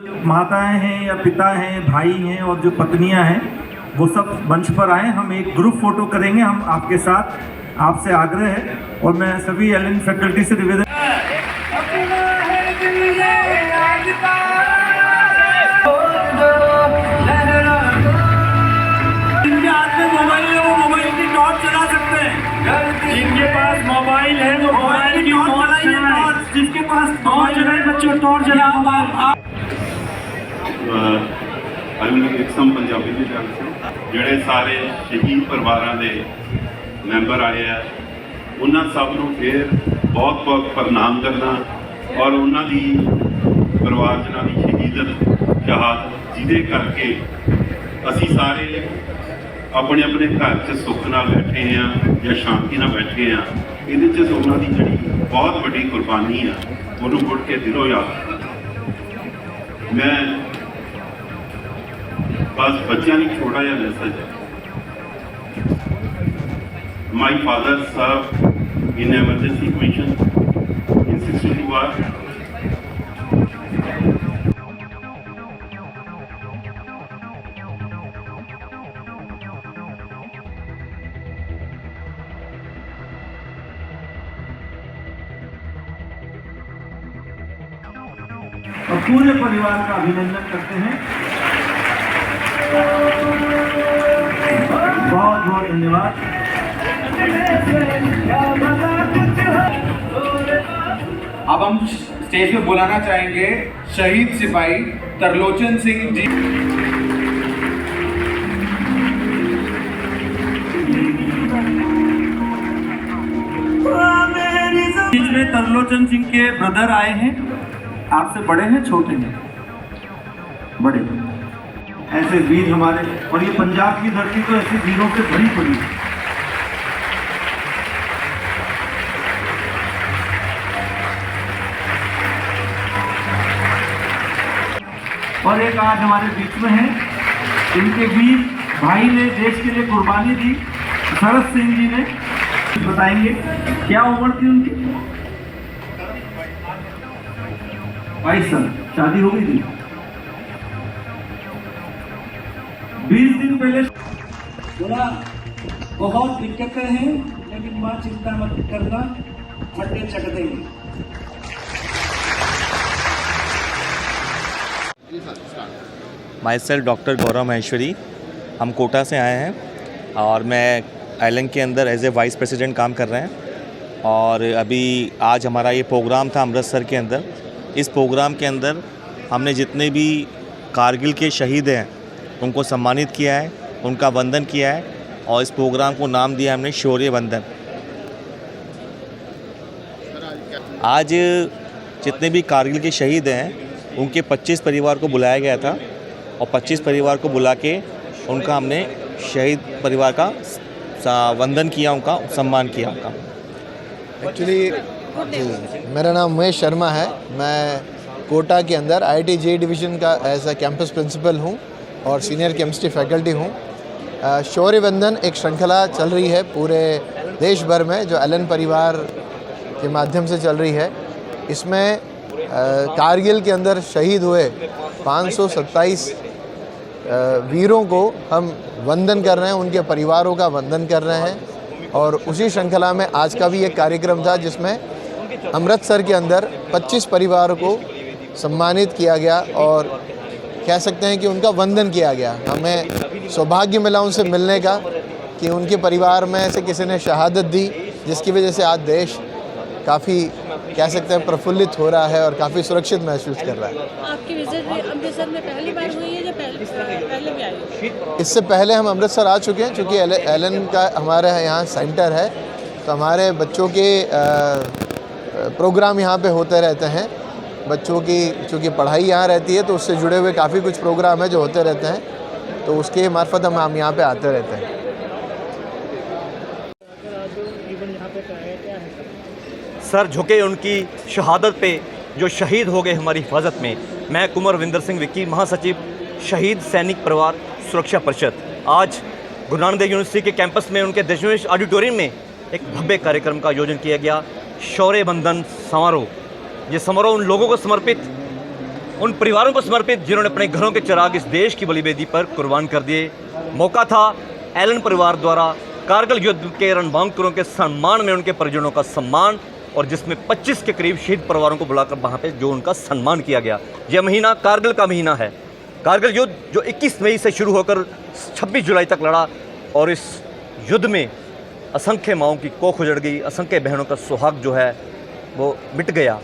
माताएं हैं या पिता हैं, भाई हैं और जो पत्नियां हैं, वो सब मंच पर आए। हम एक ग्रुप फोटो करेंगे हम आपके साथ, आपसे आग्रह है। और मैं सभी एलन फैकल्टी से निवेदन जिनके पास मोबाइल है वो मोबाइल की टॉर्च, जिसके पास टॉर्च है बच्चों टॉर्च जलाओ। एकदम पंजाबी की गल से ਜਿਹੜੇ ਸਾਰੇ ਸ਼ਹੀਦ ਪਰਿਵਾਰਾਂ ਦੇ ਮੈਂਬਰ ਆਏ ਆ ਉਹਨਾਂ ਸਭ ਨੂੰ ਫਿਰ ਬਹੁਤ ਬਹੁਤ ਪ੍ਰਣਾਮ ਕਰਨਾ ਔਰ ਉਹਨਾਂ ਦੀ ਪਰਿਵਾਰ ਜਨਾਂ ਦੀ ਸ਼ਹਾਦਤ ਜਿਹਦੇ ਕਰਕੇ ਅਸੀਂ ਸਾਰੇ ਆਪਣੇ ਆਪਣੇ ਘਰ 'ਚ ਸੁੱਖ ਨਾਲ ਬੈਠੇ ਹਾਂ ਜਾਂ ਸ਼ਾਂਤੀ ਨਾਲ ਬੈਠੇ ਹਾਂ। ਇਹਦੇ 'ਚ ਉਹਨਾਂ ਦੀ ਜਿਹੜੀ ਬਹੁਤ ਵੱਡੀ ਕੁਰਬਾਨੀ ਆ ਉਹਨੂੰ ਮੁੜ ਕੇ ਦਿਲੋਂ ਯਾਦ ਮੈਂ बस बच्चों की छोटा जहा मैसेज है। My father serve in emergency commission in 62 बार। और पूरे परिवार का अभिनंदन करते हैं। बहुत बहुत धन्यवाद। अब हम स्टेज पे बुलाना चाहेंगे शहीद सिपाही तरलोचन सिंह जी। बीच में तरलोचन सिंह के ब्रदर आए हैं। आपसे बड़े हैं छोटे हैं? बड़े। ऐसे वीर हमारे, और ये पंजाब की धरती तो ऐसे वीरों से भरी पड़ी है। और एक आज हमारे बीच में है, इनके वीर भाई ने देश के लिए कुर्बानी दी, शरद सिंह जी ने बताएंगे क्या उम्र थी उनकी। 22 साल, शादी हो गई थी। 20 दिन पहले बोला बहुत दिक्कतें हैं लेकिन माँ चिंता मत करना, खड्डे चढ़ देंगे। माई सेल्फ डॉक्टर गौरव महेश्वरी, हम कोटा से आए हैं और मैं एलन के अंदर एज ए वाइस प्रेसिडेंट काम कर रहे हैं। और अभी आज हमारा ये प्रोग्राम था अमृतसर के अंदर। इस प्रोग्राम के अंदर हमने जितने भी कारगिल के शहीद हैं उनको सम्मानित किया है, उनका वंदन किया है और इस प्रोग्राम को नाम दिया हमने शौर्य वंदन। आज जितने भी कारगिल के शहीद हैं उनके 25 परिवार को बुलाया गया था और 25 परिवार को बुला के उनका हमने शहीद परिवार का वंदन किया, उनका सम्मान किया उनका। एक्चुअली मेरा नाम महेश शर्मा है। मैं कोटा के अंदर IIT JEE डिवीज़न का एज ए कैंपस प्रिंसिपल हूँ और सीनियर केमिस्ट्री फैकल्टी हूँ। शौर्य वंदन एक श्रृंखला चल रही है पूरे देश भर में जो एलन परिवार के माध्यम से चल रही है। इसमें कारगिल के अंदर शहीद हुए 527 वीरों को हम वंदन कर रहे हैं, उनके परिवारों का वंदन कर रहे हैं। और उसी श्रृंखला में आज का भी एक कार्यक्रम था जिसमें अमृतसर के अंदर 25 परिवारों को सम्मानित किया गया और कह सकते हैं कि उनका वंदन किया गया। हमें सौभाग्य मिला उनसे मिलने का कि उनके परिवार में से किसी ने शहादत दी, जिसकी वजह से आज देश काफ़ी कह सकते हैं प्रफुल्लित हो रहा है और काफ़ी सुरक्षित महसूस कर रहा है। आपकी विजिट अमृतसर में पहली बार हुई है या पहले भी आई? इससे पहले हम अमृतसर आ चुके हैं, चूँकि एलन का हमारे यहाँ सेंटर है तो हमारे बच्चों के प्रोग्राम यहाँ पे होते रहते हैं। बच्चों की चूँकि पढ़ाई यहाँ रहती है तो उससे जुड़े हुए काफ़ी कुछ प्रोग्राम है जो होते रहते हैं, तो उसके मार्फत हम यहाँ पे आते रहते हैं। सर झुके उनकी शहादत पे जो शहीद हो गए हमारी हिफाजत में। मैं कुंवर विंदर सिंह विक्की, महासचिव शहीद सैनिक परिवार सुरक्षा परिषद। आज गुरु नानक देव यूनिवर्सिटी के कैंपस में उनके दशमेश ऑडिटोरियम में एक भव्य कार्यक्रम का आयोजन किया गया, शौर्य वंदन समारोह। ये समारोह उन लोगों को समर्पित उन परिवारों को समर्पित जिन्होंने अपने घरों के चिराग इस देश की बलिवेदी पर कुर्बान कर दिए। मौका था एलन परिवार द्वारा कारगिल युद्ध के रणबांकुरों के सम्मान में उनके परिजनों का सम्मान, और जिसमें 25 के करीब शहीद परिवारों को बुलाकर वहाँ पे जो उनका सम्मान किया गया। यह महीना कारगिल का महीना है। कारगिल युद्ध जो 21 मई से शुरू होकर 26 जुलाई तक लड़ा, और इस युद्ध में असंख्य माँओं की कोख उजड़ गई, असंख्य बहनों का सुहाग जो है वो मिट गया।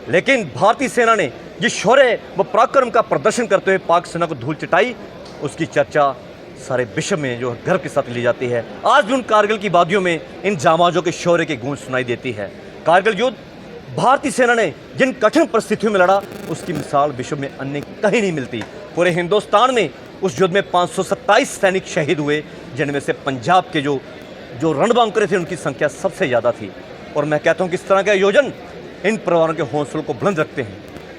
लेकिन भारतीय सेना ने जिस शौर्य व पराक्रम का प्रदर्शन करते हुए पाक सेना को धूल चटाई, उसकी चर्चा सारे विश्व में जो गर्व के साथ ली जाती है। आज भी उन कारगिल की वादियों में इन जांबाजों के शौर्य की गूंज सुनाई देती है। कारगिल युद्ध भारतीय सेना ने जिन कठिन परिस्थितियों में लड़ा, उसकी मिसाल विश्व में अन्य कहीं नहीं मिलती। पूरे हिंदुस्तान में उस युद्ध में 527 सैनिक शहीद हुए, जिनमें से पंजाब के जो रणबांकुरे थे उनकी संख्या सबसे ज़्यादा थी। और मैं कहता हूँ किस तरह के आयोजन इन परिवारों के हौसलों को बुलंद रखते हैं।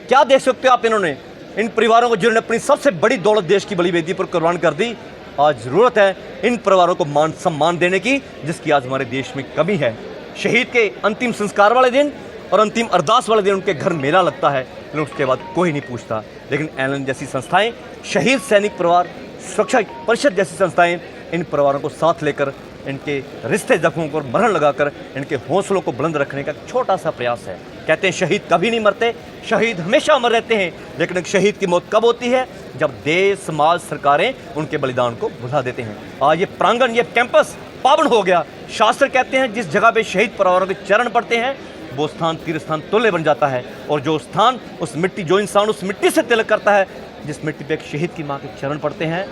क्या देख सकते हो आप इन्होंने, इन परिवारों को जिन्होंने अपनी सबसे बड़ी दौलत देश की बलिवेदी पर कुर्बान कर दी। आज ज़रूरत है इन परिवारों को मान सम्मान देने की, जिसकी आज हमारे देश में कमी है। शहीद के अंतिम संस्कार वाले दिन और अंतिम अरदास वाले दिन उनके घर मेला लगता है, लेकिन उसके बाद कोई नहीं पूछता। लेकिन एलन जैसी संस्थाएं, शहीद सैनिक परिवार सुरक्षा परिषद जैसी संस्थाएं इन परिवारों को साथ लेकर इनके रिश्ते जख्मों पर मरहम लगाकर इनके हौसलों को बुलंद रखने का छोटा सा प्रयास है। कहते हैं शहीद कभी नहीं मरते, शहीद हमेशा अमर रहते हैं। लेकिन एक शहीद की मौत कब होती है? जब देश, समाज, सरकारें उनके बलिदान को भुला देते हैं। आज ये प्रांगण, ये कैंपस पावन हो गया। शास्त्र कहते हैं जिस जगह पे शहीद परिवारों के चरण पड़ते हैं वो स्थान तीर्थ स्थान तुल्य बन जाता है। और जो स्थान, उस मिट्टी, जो इंसान उस मिट्टी से तिलक करता है, जिस मिट्टी पे एक शहीद की माँ के चरण पड़ते हैं,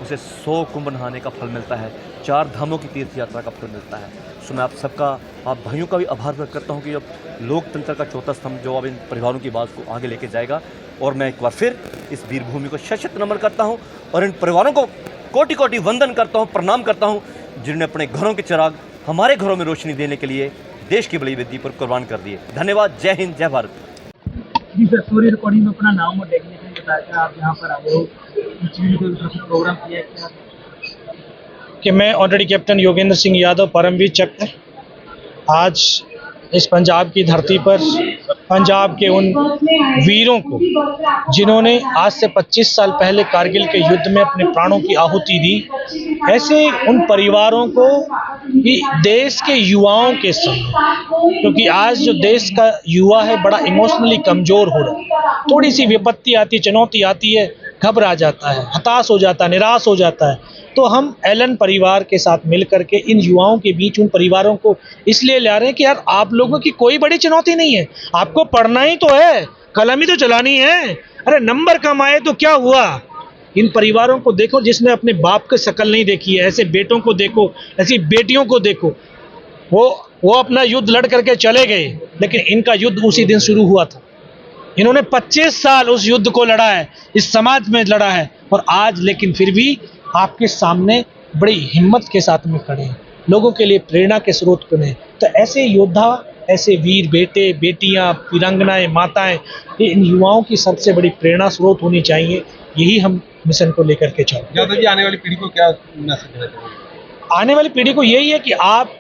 उसे 100 कुंभ नहाने का फल मिलता है, 4 धामों की तीर्थ यात्रा का फल मिलता है। सो मैं आप सबका, आप भाइयों का भी आभार व्यक्त करता हूँ कि अब लोकतंत्र का चौथा स्तंभ जो अब इन परिवारों की बात को आगे लेके जाएगा। और मैं एक बार फिर इस वीरभूमि को शत नमन करता हूँ और इन परिवारों को कोटि कोटि वंदन करता हूँ, प्रणाम करता हूँ, जिन्होंने अपने घरों के चिराग हमारे घरों में रोशनी देने के लिए देश की बलिवेदी पर कुर्बान कर दिए। धन्यवाद। जय हिंद, जय भारत। जी सर, स्टोरी रिकॉर्डिंग में अपना नाम और डेजिग्नेशन बताया, आप यहाँ पर आए हो, प्रोग्राम किया क्या? कि मैं ऑलरेडी कैप्टन योगेंद्र सिंह यादव, परमवीर चक्र, आज इस पंजाब की धरती पर पंजाब के उन वीरों को जिन्होंने आज से 25 साल पहले कारगिल के युद्ध में अपने प्राणों की आहुति दी, ऐसे उन परिवारों को कि देश के युवाओं के संग, क्योंकि आज जो देश का युवा है बड़ा इमोशनली कमज़ोर हो रहा है। थोड़ी सी विपत्ति आती है, चुनौती आती है, घबरा जाता है, हताश हो जाता है, निराश हो जाता है। तो हम एलन परिवार के साथ मिलकर के इन युवाओं के बीच उन परिवारों को इसलिए ला रहे हैं कि यार आप लोगों की कोई बड़ी चुनौती नहीं है, आपको पढ़ना ही तो है, कलम ही तो चलानी है। अरे नंबर कम आए तो क्या हुआ? इन परिवारों को देखो जिसने अपने बाप की शक्ल नहीं देखी है, ऐसे बेटों को देखो, ऐसी बेटियों को देखो। वो अपना युद्ध लड़ करके चले गए, लेकिन इनका युद्ध उसी दिन शुरू हुआ था। इन्होंने 25 साल उस युद्ध को लड़ा है, इस समाज में लड़ा है, और आज लेकिन फिर भी आपके सामने बड़ी हिम्मत के साथ में खड़े हैं, लोगों के लिए प्रेरणा के स्रोत बने। तो ऐसे योद्धा, ऐसे वीर बेटे, बेटियां, वीरांगनाएं, माताएं, ये इन युवाओं की सबसे बड़ी प्रेरणा स्रोत होनी चाहिए। यही हम मिशन को लेकर के चल। यादव जी, आने वाली पीढ़ी को क्या मैसेज देना चाहिए? आने वाली पीढ़ी को यही है कि आप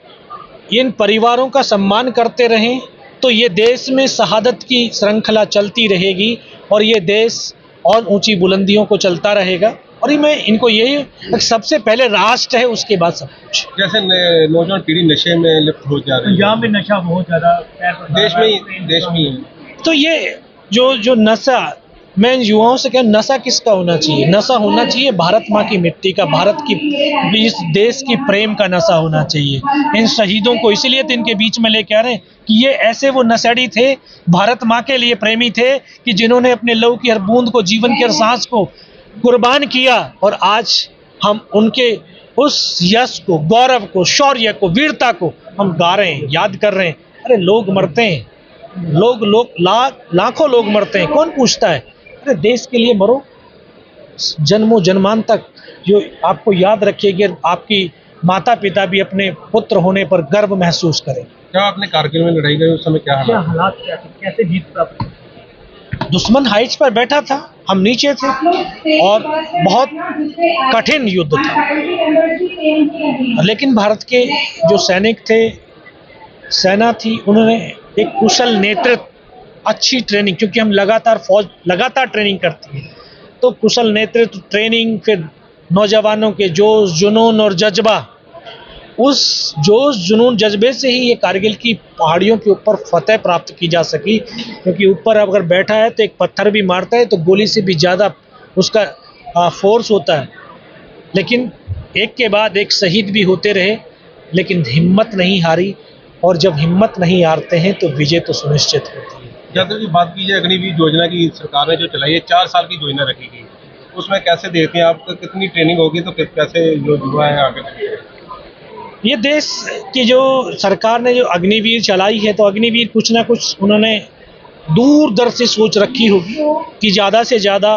इन परिवारों का सम्मान करते रहें, तो ये देश में शहादत की श्रृंखला चलती रहेगी और ये देश और ऊंची बुलंदियों को चलता रहेगा। और मैं इनको यही, सबसे पहले राष्ट्र है, उसके बाद सब कुछ। जैसे नौजवान पीढ़ी नशे में लिप्त हो जा रही है, पंजाब में नशा बहुत ज्यादा देश में ही है। तो ये जो नशा, मैं इन युवाओं से कह, नशा किसका होना चाहिए? नशा होना चाहिए भारत माँ की मिट्टी का, भारत की, इस देश की प्रेम का नशा होना चाहिए। इन शहीदों को इसलिए तो इनके बीच में लेके आ रहे हैं कि ये ऐसे वो नशेड़ी थे, भारत माँ के लिए प्रेमी थे, कि जिन्होंने अपने लहू की हर बूंद को, जीवन की हर सांस को कुर्बान किया। और आज हम उनके उस यश को, गौरव को, शौर्य को, वीरता को हम गा रहे हैं, याद कर रहे हैं। अरे लोग मरते हैं, लाखों लोग मरते हैं, कौन पूछता है? अरे देश के लिए मरो, जन्मों जन्मान तक जो आपको याद रखेगी। आपकी माता पिता भी अपने पुत्र होने पर गर्व महसूस करें। क्या आपने कारगिल में लड़ाई करी, उस समय क्या हालात क्या थे, कैसे जीत प्राप्त? दुश्मन हाइट्स पर बैठा था, हम नीचे थे, और बहुत कठिन युद्ध था। लेकिन भारत के जो सैनिक थे, सेना थी, उन्होंने एक कुशल नेतृत्व अच्छी ट्रेनिंग, क्योंकि हम लगातार ट्रेनिंग करती है, तो कुशल नेतृत्व ट्रेनिंग, फिर नौजवानों के जोश जुनून और जज्बा, उस जोश जुनून जज्बे से ही ये कारगिल की पहाड़ियों के ऊपर फतेह प्राप्त की जा सकी। क्योंकि ऊपर अगर बैठा है तो एक पत्थर भी मारता है तो गोली से भी ज़्यादा उसका फोर्स होता है, लेकिन एक के बाद एक शहीद भी होते रहे, लेकिन हिम्मत नहीं हारी, और जब हिम्मत नहीं हारते हैं तो विजय तो सुनिश्चित होती है। जब की बात की जाए अग्निवीर योजना की, सरकार ने जो चलाई है 4 साल की योजना रखी गई, उसमें कैसे देखते हैं आप, कितनी ट्रेनिंग होगी तो कैसे जो युवा है आगे बढ़ते हैं? ये देश की जो सरकार ने जो अग्निवीर चलाई है, तो अग्निवीर कुछ ना कुछ उन्होंने दूरदर्शी सोच रखी होगी कि ज़्यादा से ज़्यादा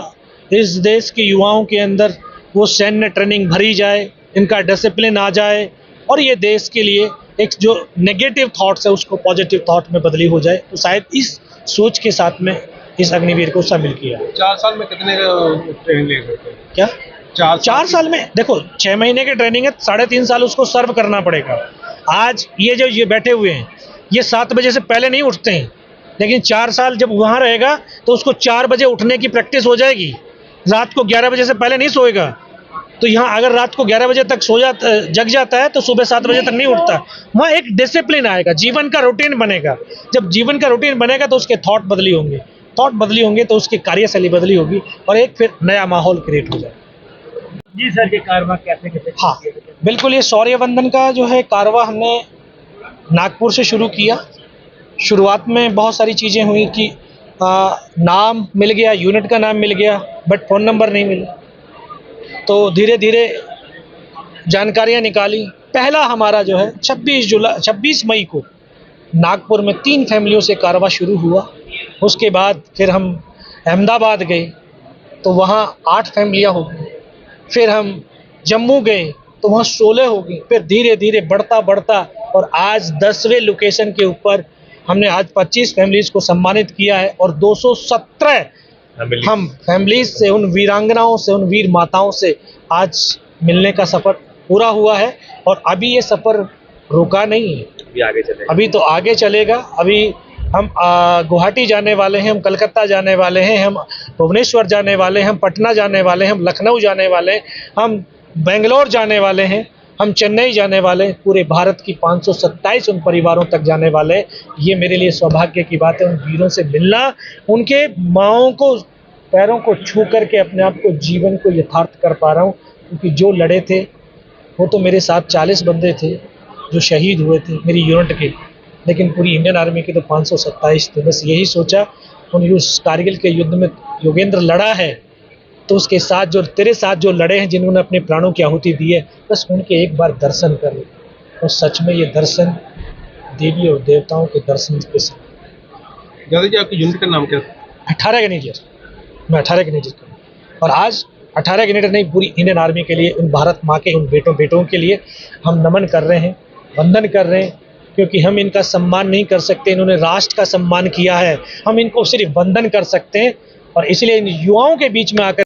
इस देश के युवाओं के अंदर वो सैन्य ट्रेनिंग भरी जाए, इनका डिसिप्लिन आ जाए, और ये देश के लिए एक जो नेगेटिव थॉट्स है उसको पॉजिटिव थॉट में बदली हो जाए। तो शायद इस सोच के साथ में इस अग्निवीर को शामिल किया। 4 साल में कितने ट्रेनिंग ले सकते हैं? क्या 4 साल में? देखो 6 महीने की ट्रेनिंग है, 3.5 साल उसको सर्व करना पड़ेगा। आज ये बैठे हुए हैं, ये 7 बजे से पहले नहीं उठते हैं, लेकिन 4 साल जब वहाँ रहेगा तो उसको 4 बजे उठने की प्रैक्टिस हो जाएगी। रात को 11 बजे से पहले नहीं सोएगा, तो यहाँ अगर रात को 11 बजे तक जग जाता है तो सुबह 7 बजे तक नहीं उठता। वहाँ एक डिसिप्लिन आएगा, जीवन का रूटीन बनेगा। जब जीवन का रूटीन बनेगा तो उसके थॉट बदली होंगे तो उसकी कार्यशैली बदली होगी, और एक फिर नया माहौल क्रिएट हो जाएगा। जी सर, ये कारवां कैसे हाँ बिल्कुल, ये शौर्य वंदन का जो है कारवां हमने नागपुर से शुरू किया। शुरुआत में बहुत सारी चीज़ें हुई कि नाम मिल गया, यूनिट का नाम मिल गया, बट फ़ोन नंबर नहीं मिला। तो धीरे धीरे जानकारियाँ निकाली। पहला हमारा जो है 26 मई को नागपुर में 3 फैमिलियों से कारवां शुरू हुआ। उसके बाद फिर हम अहमदाबाद गए तो वहाँ 8 फैमिलियाँ हो गई। फिर हम जम्मू गए तो वहाँ 16 हो गई। फिर धीरे धीरे बढ़ता और आज 10वें लोकेशन के ऊपर हमने आज 25 फैमिलीज़ को सम्मानित किया है, और 217 हम फैमिलीज से, उन वीरांगनाओं से, उन वीर माताओं से आज मिलने का सफ़र पूरा हुआ है। और अभी ये सफ़र रुका नहीं है, अभी तो आगे चलेगा। अभी हम गुवाहाटी जाने वाले हैं, हम कलकत्ता जाने वाले हैं, हम भुवनेश्वर जाने वाले हैं, हम पटना जाने वाले हैं, हम लखनऊ जाने वाले हैं, हम बेंगलोर जाने वाले हैं, हम चेन्नई जाने वाले हैं। पूरे भारत की 527 उन परिवारों तक जाने वाले हैं। ये मेरे लिए सौभाग्य की बात है, उन वीरों से मिलना, उनके माँओं को पैरों को छू करके अपने आप को, जीवन को यथार्थ कर पा रहा हूँ। क्योंकि जो लड़े थे वो तो मेरे साथ 40 बंदे थे जो शहीद हुए थे मेरी यूनिट के, लेकिन पूरी इंडियन आर्मी के तो 527 थे। बस यही सोचा, उन कारगिल के युद्ध में योगेंद्र लड़ा है तो उसके साथ जो तेरे साथ जो लड़े हैं, जिन्होंने अपने प्राणों की आहुति दी है, बस उनके एक बार दर्शन कर लो। और सच में ये दर्शन देवी और देवताओं के दर्शन के साथ। दादा जी, आपकी यूनिट का नाम क्या है? 18 ग्रेनेडियर। मैं 18 ग्रेनेडियर का, और आज 18 ग्रेनेडियर नहीं, पूरी इंडियन आर्मी के लिए, उन भारत माँ के उन बेटों के लिए हम नमन कर रहे हैं, वंदन कर रहे हैं। क्योंकि हम इनका सम्मान नहीं कर सकते, इन्होंने राष्ट्र का सम्मान किया है, हम इनको सिर्फ वंदन कर सकते हैं। और इसलिए इन युवाओं के बीच में आकर